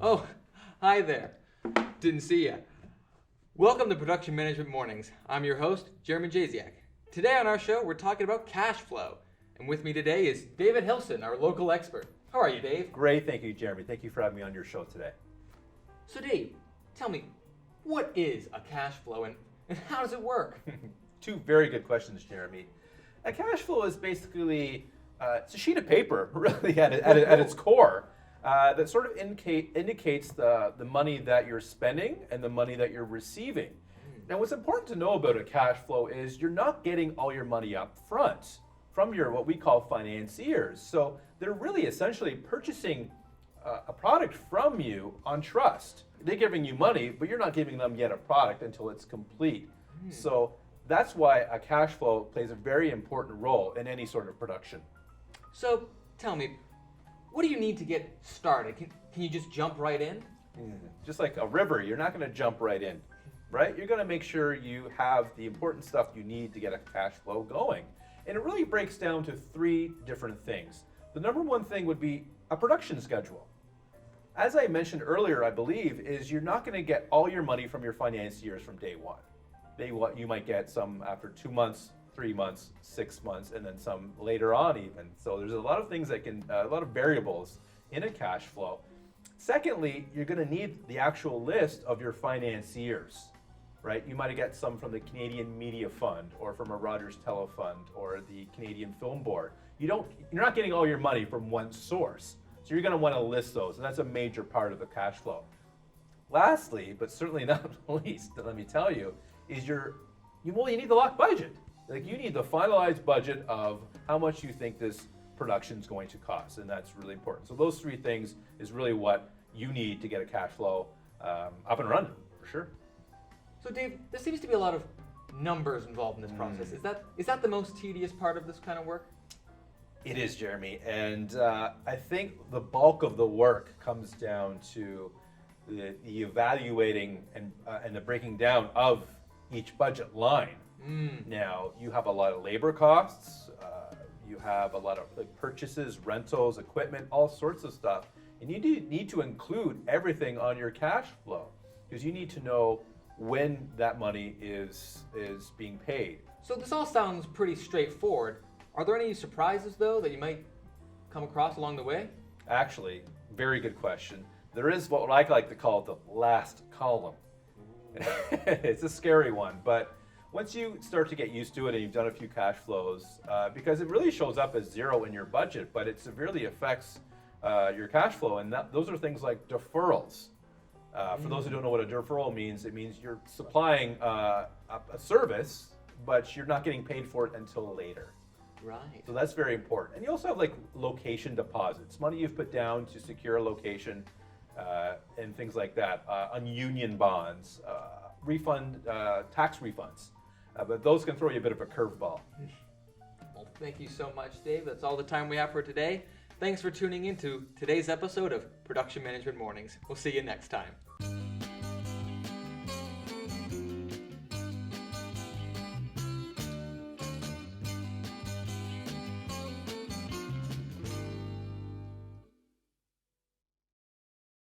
Oh, hi there. Didn't see ya. Welcome to Production Management Mornings. I'm your host, Jeremy Jasiak. Today on our show, we're talking about cash flow. And with me today is David Hilson, our local expert. How are you, Dave? Great, thank you, Jeremy. Thank you for having me on your show today. So Dave, tell me, what is a cash flow and how does it work? Two very good questions, Jeremy. A cash flow is basically, it's a sheet of paper, really, at its core, that sort of indicates the money that you're spending and the money that you're receiving. Now, what's important to know about a cash flow is you're not getting all your money up front from your what we call financiers. So they're really essentially purchasing a product from you on trust. They're giving you money, but you're not giving them yet a product until it's complete. So that's why a cash flow plays a very important role in any sort of production. So tell me, what do you need to get started? Can you just jump right in? Just like a river, you're not going to jump right in, right? You're going to make sure you have the important stuff you need to get a cash flow going. And it really breaks down to three different things. The number one thing would be a production schedule. As I mentioned earlier, I believe, is you're not going to get all your money from your financiers from day one. You might get some after 2 months, 3 months, 6 months, and then some later on even. So there's a lot of things that a lot of variables in a cash flow. Secondly, you're going to need the actual list of your financiers, right? You might get some from the Canadian Media Fund or from a Rogers Telefund or the Canadian Film Board. You're not getting all your money from one source. So you're going to want to list those, and that's a major part of the cash flow. Lastly, but certainly not least, let me tell you, is you need the locked budget. Like you need the finalized budget of how much you think this production is going to cost, and that's really important. So those three things is really what you need to get a cash flow up and running, for sure. So Dave, there seems to be a lot of numbers involved in this process. Is that the most tedious part of this kind of work? It is, Jeremy, and I think the bulk of the work comes down to the evaluating and the breaking down of each budget line. Now, you have a lot of labor costs, you have a lot of purchases, rentals, equipment, all sorts of stuff, and you need to include everything on your cash flow because you need to know when that money is being paid. So this all sounds pretty straightforward. Are there any surprises, though, that you might come across along the way? Actually, very good question. There is what I like to call the last column. It's a scary one, but once you start to get used to it and you've done a few cash flows, because it really shows up as zero in your budget, but it severely affects your cash flow, and those are things like deferrals. For those who don't know what a deferral means, it means you're supplying a service, but you're not getting paid for it until later. Right. So that's very important. And you also have like location deposits, money you've put down to secure a location and things like that, on union bonds, tax refunds. But those can throw you a bit of a curveball. Well, thank you so much, Dave. That's all the time we have for today. Thanks for tuning in to today's episode of Production Management Mornings. We'll see you next time.